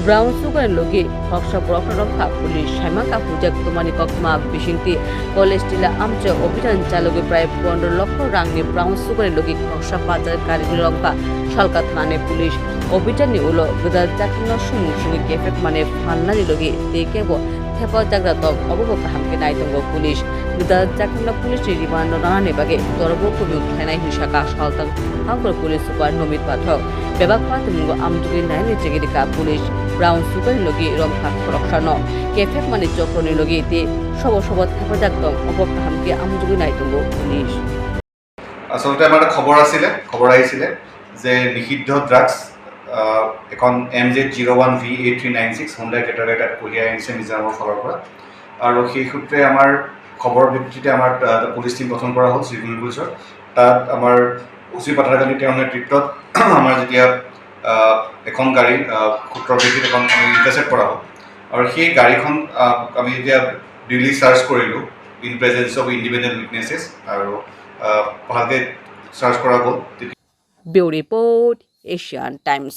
Brown sugar লগে হকসা বরফ রক্ষা পুলিশ সাইমাকা পুজাক তোমানি ককমা বিশিংতি কলেজ টিলা আমচ অভিযান চালকে প্রায় 15 লক্ষ রাংনি ব্রাউন সুগার লগে হকসা বাজার গাড়ি রক্ষা সলকা থানানে পুলিশ অভিযাননি উলো গদা জাকিনো সুমুং সুঙ্গি কেফেক মানে ফান্নানি লগে তেকেব থেপা জাগরা তক অববকা হামকে নাইতঙ্গ পুলিশ গদা জাকিনো পুলিশ রিমান্ড নানানে বাগে দরব কবি উঠাইনাই হিসাকা সলতাং হাঙ্কর পুলিশ সুপার নমিত পাঠক বেবাক পাতমুঙ্গ আমজুগি নাইনি চেগিরিকা পুলিশ ব্রাউন সুগার লগে রংখা খরকসানো কেফেক মানে চক্রনি লগে তে সব হেফাজত দং অবকা হামকে আমজুগি নাইতঙ্গ পুলিশ আসলতে আমাৰ খবৰ আহিছিলে যে নিষিদ্ধ ড্ৰাগছ এখন MZ01V8396 হুণ্ডাই ক্ৰেটাৰ এটাত কঢ়িয়াই আনিছে মিজোৰামৰ ফালৰ পৰা আৰু সেই সূত্ৰে আমাৰ খবৰ ভিত্তিতে আমাৰ পুলিচ টিম গঠন কৰা হ'ল চিভিল পুলিচৰ তাত আমাৰ উচি পাঠাগালী তেওঁৰ নেতৃত্বত আমাৰ যেতিয়া এখন গাড়ী সূত্ৰৰ ভিত্তিত এখন আমি ইণ্টাৰচেপ্ট কৰা হ'ল আৰু সেই গাড়ীখন আমি যেতিয়া ডেইলি চাৰ্চ কৰিলোঁ ইন প্ৰেজেঞ্চ অফ ইণ্ডিপেণ্ডেণ্ট উইটনেছেছ আৰু ভালকৈ চাৰ্চ কৰা গ'ল। Bureau report Asian times.